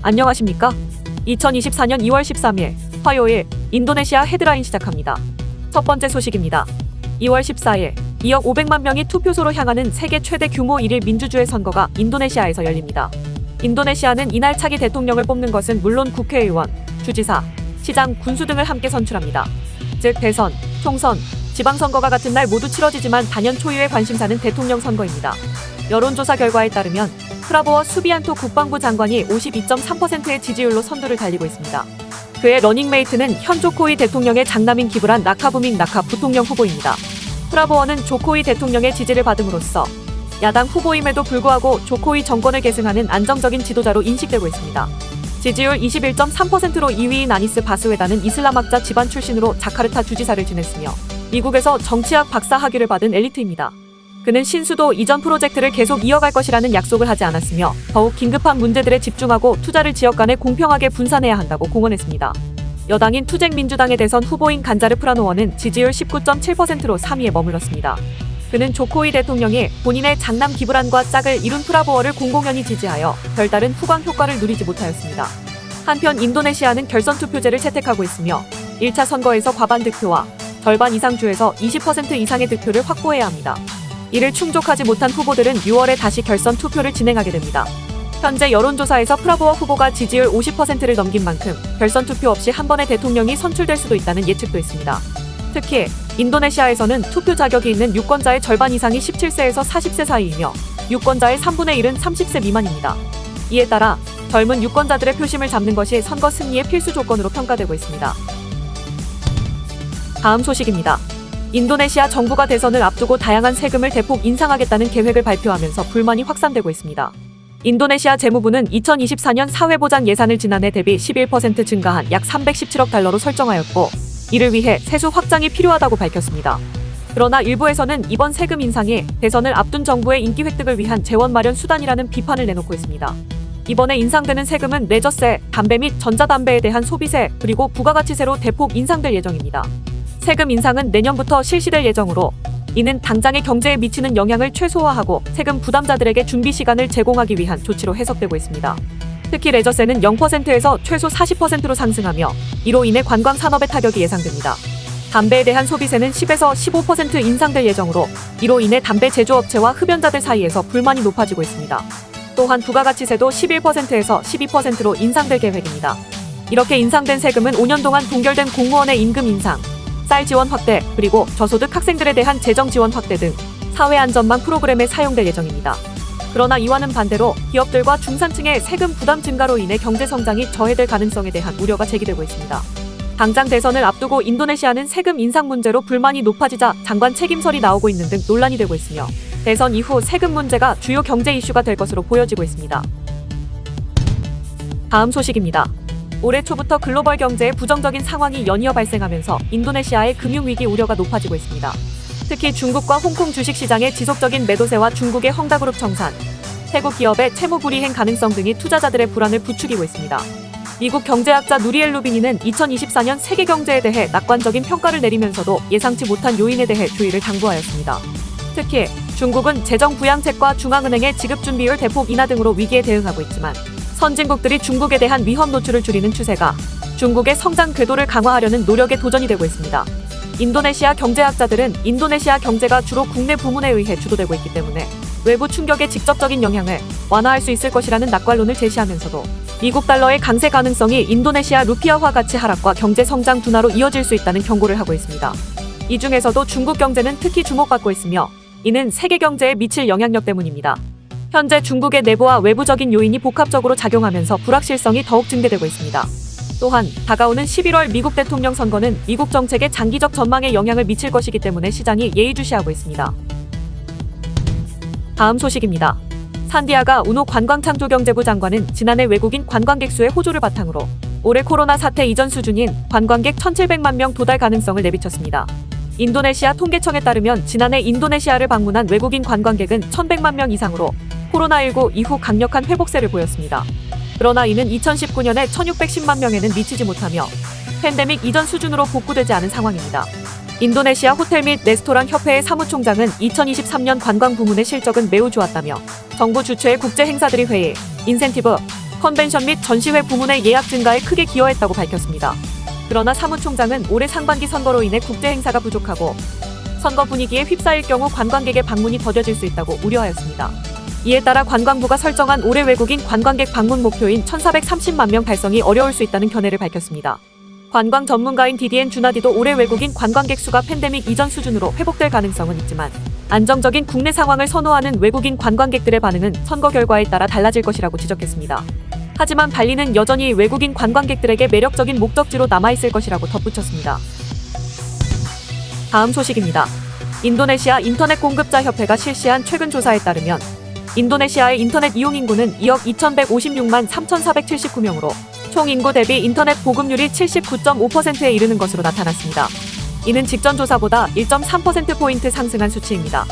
안녕하십니까? 2024년 2월 13일 화요일 인도네시아 헤드라인 시작합니다. 첫 번째 소식입니다. 2월 14일 2억 500만 명이 투표소로 향하는 세계 최대 규모 1일 민주주의 선거가 인도네시아에서 열립니다. 인도네시아는 이날 차기 대통령을 뽑는 것은 물론 국회의원, 주지사, 시장, 군수 등을 함께 선출합니다. 즉 대선, 총선, 지방선거가 같은 날 모두 치러지지만 단연 초유의 관심사는 대통령 선거입니다. 여론조사 결과에 따르면 프라보워 수비안토 국방부 장관이 52.3%의 지지율로 선두를 달리고 있습니다. 그의 러닝메이트는 현 조코이 대통령의 장남인 기브란 라카부밍 라카 부통령 후보입니다. 프라보워는 조코이 대통령의 지지를 받음으로써 야당 후보임에도 불구하고 조코이 정권을 계승하는 안정적인 지도자로 인식되고 있습니다. 지지율 21.3%로 2위인 아니스 바스웨다는 이슬람학자 집안 출신으로 자카르타 주지사를 지냈으며 미국에서 정치학 박사 학위를 받은 엘리트입니다. 그는 신수도 이전 프로젝트를 계속 이어갈 것이라는 약속을 하지 않았으며 더욱 긴급한 문제들에 집중하고 투자를 지역 간에 공평하게 분산해야 한다고 공언했습니다. 여당인 투쟁민주당의 대선 후보인 간자르 프라노워는 지지율 19.7%로 3위에 머물렀습니다. 그는 조코이 대통령이 본인의 장남 기브란과 짝을 이룬 프라보워를 공공연히 지지하여 별다른 후광 효과를 누리지 못하였습니다. 한편 인도네시아는 결선 투표제를 채택하고 있으며 1차 선거에서 과반 득표와 절반 이상 주에서 20% 이상의 득표를 확보해야 합니다. 이를 충족하지 못한 후보들은 6월에 다시 결선 투표를 진행하게 됩니다. 현재 여론조사에서 프라보워 후보가 지지율 50%를 넘긴 만큼 결선 투표 없이 한 번에 대통령이 선출될 수도 있다는 예측도 있습니다. 특히 인도네시아에서는 투표 자격이 있는 유권자의 절반 이상이 17세에서 40세 사이이며 유권자의 3분의 1은 30세 미만입니다. 이에 따라 젊은 유권자들의 표심을 잡는 것이 선거 승리의 필수 조건으로 평가되고 있습니다. 다음 소식입니다. 인도네시아 정부가 대선을 앞두고 다양한 세금을 대폭 인상하겠다는 계획을 발표하면서 불만이 확산되고 있습니다. 인도네시아 재무부는 2024년 사회보장 예산을 지난해 대비 11% 증가한 약 317억 달러로 설정하였고 이를 위해 세수 확장이 필요하다고 밝혔습니다. 그러나 일부에서는 이번 세금 인상이 대선을 앞둔 정부의 인기 획득을 위한 재원 마련 수단이라는 비판을 내놓고 있습니다. 이번에 인상되는 세금은 레저세, 담배 및 전자담배에 대한 소비세, 그리고 부가가치세로 대폭 인상될 예정입니다. 세금 인상은 내년부터 실시될 예정으로 이는 당장의 경제에 미치는 영향을 최소화하고 세금 부담자들에게 준비 시간을 제공하기 위한 조치로 해석되고 있습니다. 특히 레저세는 0%에서 최소 40%로 상승하며 이로 인해 관광 산업에 타격이 예상됩니다. 담배에 대한 소비세는 10에서 15% 인상될 예정으로 이로 인해 담배 제조업체와 흡연자들 사이에서 불만이 높아지고 있습니다. 또한 부가가치세도 11%에서 12%로 인상될 계획입니다. 이렇게 인상된 세금은 5년 동안 동결된 공무원의 임금 인상, 쌀 지원 확대, 그리고 저소득 학생들에 대한 재정 지원 확대 등 사회안전망 프로그램에 사용될 예정입니다. 그러나 이와는 반대로 기업들과 중산층의 세금 부담 증가로 인해 경제 성장이 저해될 가능성에 대한 우려가 제기되고 있습니다. 당장 대선을 앞두고 인도네시아는 세금 인상 문제로 불만이 높아지자 장관 책임설이 나오고 있는 등 논란이 되고 있으며 대선 이후 세금 문제가 주요 경제 이슈가 될 것으로 보여지고 있습니다. 다음 소식입니다. 올해 초부터 글로벌 경제에 부정적인 상황이 연이어 발생하면서 인도네시아의 금융위기 우려가 높아지고 있습니다. 특히 중국과 홍콩 주식시장의 지속적인 매도세와 중국의 헝다그룹 청산, 태국 기업의 채무 불이행 가능성 등이 투자자들의 불안을 부추기고 있습니다. 미국 경제학자 누리엘 루비니는 2024년 세계 경제에 대해 낙관적인 평가를 내리면서도 예상치 못한 요인에 대해 주의를 당부하였습니다. 특히 중국은 재정 부양책과 중앙은행의 지급준비율 대폭 인하 등으로 위기에 대응하고 있지만 선진국들이 중국에 대한 위험 노출을 줄이는 추세가 중국의 성장 궤도를 강화하려는 노력에 도전이 되고 있습니다. 인도네시아 경제학자들은 인도네시아 경제가 주로 국내 부문에 의해 주도되고 있기 때문에 외부 충격의 직접적인 영향을 완화할 수 있을 것이라는 낙관론을 제시하면서도 미국 달러의 강세 가능성이 인도네시아 루피아화 가치 하락과 경제 성장 둔화로 이어질 수 있다는 경고를 하고 있습니다. 이 중에서도 중국 경제는 특히 주목받고 있으며 이는 세계 경제에 미칠 영향력 때문입니다. 현재 중국의 내부와 외부적인 요인이 복합적으로 작용하면서 불확실성이 더욱 증대되고 있습니다. 또한 다가오는 11월 미국 대통령 선거는 미국 정책의 장기적 전망에 영향을 미칠 것이기 때문에 시장이 예의주시하고 있습니다. 다음 소식입니다. 산디아가 우노 관광창조경제부 장관은 지난해 외국인 관광객 수의 호조를 바탕으로 올해 코로나 사태 이전 수준인 관광객 1,700만 명 도달 가능성을 내비쳤습니다. 인도네시아 통계청에 따르면 지난해 인도네시아를 방문한 외국인 관광객은 1,100만 명 이상으로 코로나19 이후 강력한 회복세를 보였습니다. 그러나 이는 2019년에 1,610만 명에는 미치지 못하며 팬데믹 이전 수준으로 복구되지 않은 상황입니다. 인도네시아 호텔 및 레스토랑 협회의 사무총장은 2023년 관광 부문의 실적은 매우 좋았다며 정부 주최의 국제 행사들이 회의, 인센티브, 컨벤션 및 전시회 부문의 예약 증가에 크게 기여했다고 밝혔습니다. 그러나 사무총장은 올해 상반기 선거로 인해 국제 행사가 부족하고 선거 분위기에 휩싸일 경우 관광객의 방문이 더뎌질 수 있다고 우려하였습니다. 이에 따라 관광부가 설정한 올해 외국인 관광객 방문 목표인 1,430만 명 달성이 어려울 수 있다는 견해를 밝혔습니다. 관광 전문가인 디디엔 주나디도 올해 외국인 관광객 수가 팬데믹 이전 수준으로 회복될 가능성은 있지만 안정적인 국내 상황을 선호하는 외국인 관광객들의 반응은 선거 결과에 따라 달라질 것이라고 지적했습니다. 하지만 발리는 여전히 외국인 관광객들에게 매력적인 목적지로 남아있을 것이라고 덧붙였습니다. 다음 소식입니다. 인도네시아 인터넷 공급자 협회가 실시한 최근 조사에 따르면 인도네시아의 인터넷 이용 인구는 2억 2,156만 3,479명으로 총 인구 대비 인터넷 보급률이 79.5%에 이르는 것으로 나타났습니다. 이는 직전 조사보다 1.3%포인트 상승한 수치입니다.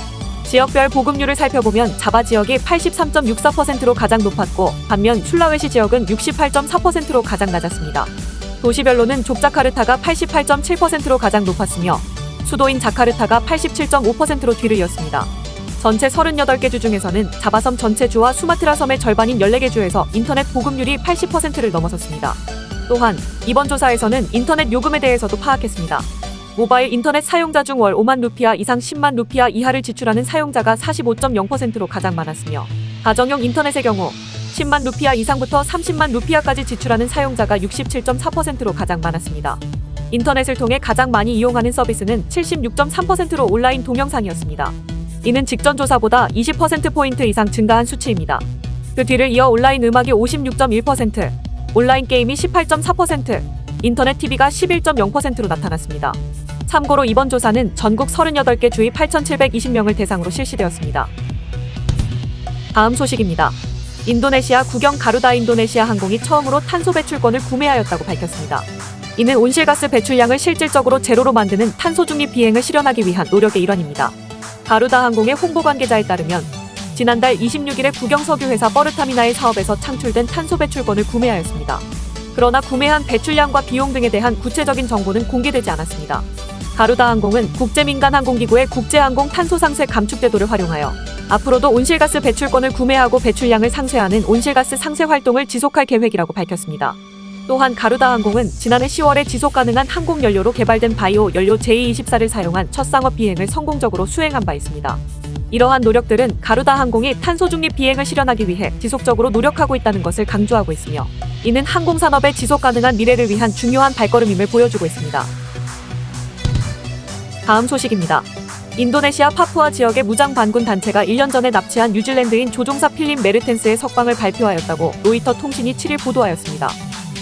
지역별 보급률을 살펴보면 자바 지역이 83.64%로 가장 높았고 반면 술라웨시 지역은 68.4%로 가장 낮았습니다. 도시별로는 족자카르타가 88.7%로 가장 높았으며 수도인 자카르타가 87.5%로 뒤를 이었습니다. 전체 38개 주 중에서는 자바섬 전체 주와 수마트라 섬의 절반인 14개 주에서 인터넷 보급률이 80%를 넘어섰습니다. 또한 이번 조사에서는 인터넷 요금에 대해서도 파악했습니다. 모바일 인터넷 사용자 중 월 5만 루피아 이상 10만 루피아 이하를 지출하는 사용자가 45.0%로 가장 많았으며 가정용 인터넷의 경우 10만 루피아 이상부터 30만 루피아까지 지출하는 사용자가 67.4%로 가장 많았습니다. 인터넷을 통해 가장 많이 이용하는 서비스는 76.3%로 온라인 동영상이었습니다. 이는 직전 조사보다 20%포인트 이상 증가한 수치입니다. 그 뒤를 이어 온라인 음악이 56.1%, 온라인 게임이 18.4%, 인터넷 TV가 11.0%로 나타났습니다. 참고로 이번 조사는 전국 38개 주의 8,720명을 대상으로 실시되었습니다. 다음 소식입니다. 인도네시아 국영 가루다 인도네시아 항공이 처음으로 탄소 배출권을 구매하였다고 밝혔습니다. 이는 온실가스 배출량을 실질적으로 제로로 만드는 탄소 중립 비행을 실현하기 위한 노력의 일환입니다. 가루다 항공의 홍보 관계자에 따르면 지난달 26일에 국영 석유 회사 버르타미나의 사업에서 창출된 탄소 배출권을 구매하였습니다. 그러나 구매한 배출량과 비용 등에 대한 구체적인 정보는 공개되지 않았습니다. 가루다 항공은 국제민간항공기구의 국제항공 탄소 상쇄 감축 제도를 활용하여 앞으로도 온실가스 배출권을 구매하고 배출량을 상쇄하는 온실가스 상쇄 활동을 지속할 계획이라고 밝혔습니다. 또한 가루다 항공은 지난해 10월에 지속가능한 항공연료로 개발된 바이오 연료 J24를 사용한 첫 상업 비행을 성공적으로 수행한 바 있습니다. 이러한 노력들은 가루다 항공이 탄소 중립 비행을 실현하기 위해 지속적으로 노력하고 있다는 것을 강조하고 있으며 이는 항공산업의 지속가능한 미래를 위한 중요한 발걸음임을 보여주고 있습니다. 다음 소식입니다. 인도네시아 파푸아 지역의 무장 반군 단체가 1년 전에 납치한 뉴질랜드인 조종사 필립 메르텐스의 석방을 발표하였다고 로이터 통신이 7일 보도하였습니다.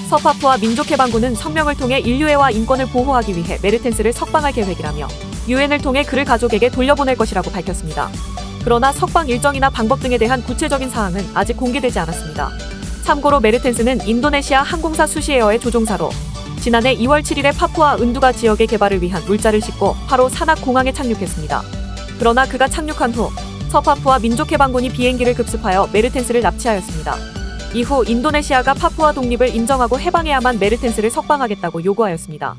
서파푸아 민족해방군은 성명을 통해 인류애와 인권을 보호하기 위해 메르텐스를 석방할 계획이라며 유엔을 통해 그를 가족에게 돌려보낼 것이라고 밝혔습니다. 그러나 석방 일정이나 방법 등에 대한 구체적인 사항은 아직 공개되지 않았습니다. 참고로 메르텐스는 인도네시아 항공사 수시에어의 조종사로 지난해 2월 7일에 파푸아 은두가 지역의 개발을 위한 물자를 싣고 파로 산악 공항에 착륙했습니다. 그러나 그가 착륙한 후 서파푸아 민족해방군이 비행기를 급습하여 메르텐스를 납치하였습니다. 이후 인도네시아가 파푸아 독립을 인정하고 해방해야만 메르텐스를 석방하겠다고 요구하였습니다.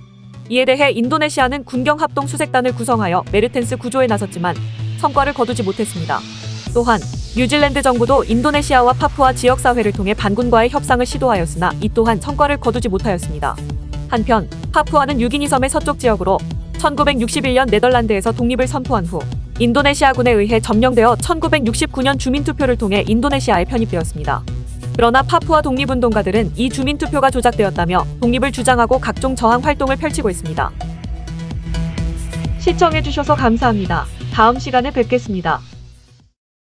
이에 대해 인도네시아는 군경합동 수색단을 구성하여 메르텐스 구조에 나섰지만 성과를 거두지 못했습니다. 또한 뉴질랜드 정부도 인도네시아와 파푸아 지역사회를 통해 반군과의 협상을 시도하였으나 이 또한 성과를 거두지 못하였습니다. 한편 파푸아는 뉴기니 섬의 서쪽 지역으로 1961년 네덜란드에서 독립을 선포한 후 인도네시아군에 의해 점령되어 1969년 주민투표를 통해 인도네시아에 편입되었습니다. 그러나 파푸아 독립운동가들은 이 주민투표가 조작되었다며 독립을 주장하고 각종 저항 활동을 펼치고 있습니다. 시청해주셔서 감사합니다. 다음 시간에 뵙겠습니다.